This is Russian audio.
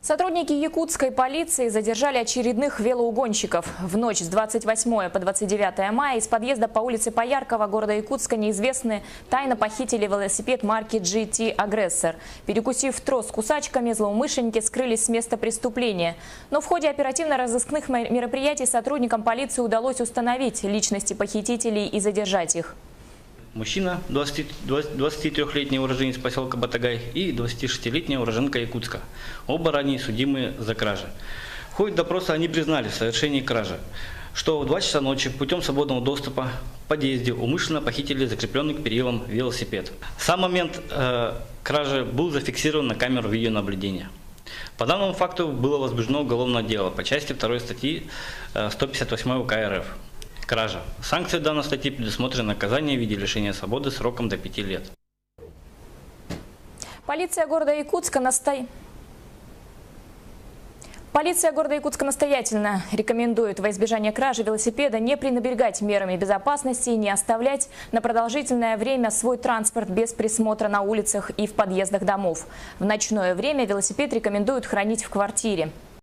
Сотрудники якутской полиции задержали очередных велоугонщиков. В ночь с 28 по 29 мая из подъезда по улице Пояркова города Якутска неизвестные тайно похитили велосипед марки GT Агрессор. Перекусив трос с кусачками, злоумышленники скрылись с места преступления. Но в ходе оперативно-розыскных мероприятий сотрудникам полиции удалось установить личности похитителей и задержать их. Мужчина, 23-летний уроженец поселка Батагай, и 26-летняя уроженка Якутска. Оба ранее судимые за кражи. В ходе допроса они признали в совершении кражи, что в 2 часа ночи путем свободного доступа в подъезде умышленно похитили закрепленный к перилам велосипед. Сам момент кражи был зафиксирован на камеру видеонаблюдения. По данному факту было возбуждено уголовное дело по части 2 статьи 158 УК РФ. Кража. Санкции данной статьи предусмотрены наказание в виде лишения свободы сроком до 5 лет. Полиция города Якутска настоятельно рекомендует во избежание кражи велосипеда не пренебрегать мерами безопасности и не оставлять на продолжительное время свой транспорт без присмотра на улицах и в подъездах домов. В ночное время велосипед рекомендуют хранить в квартире.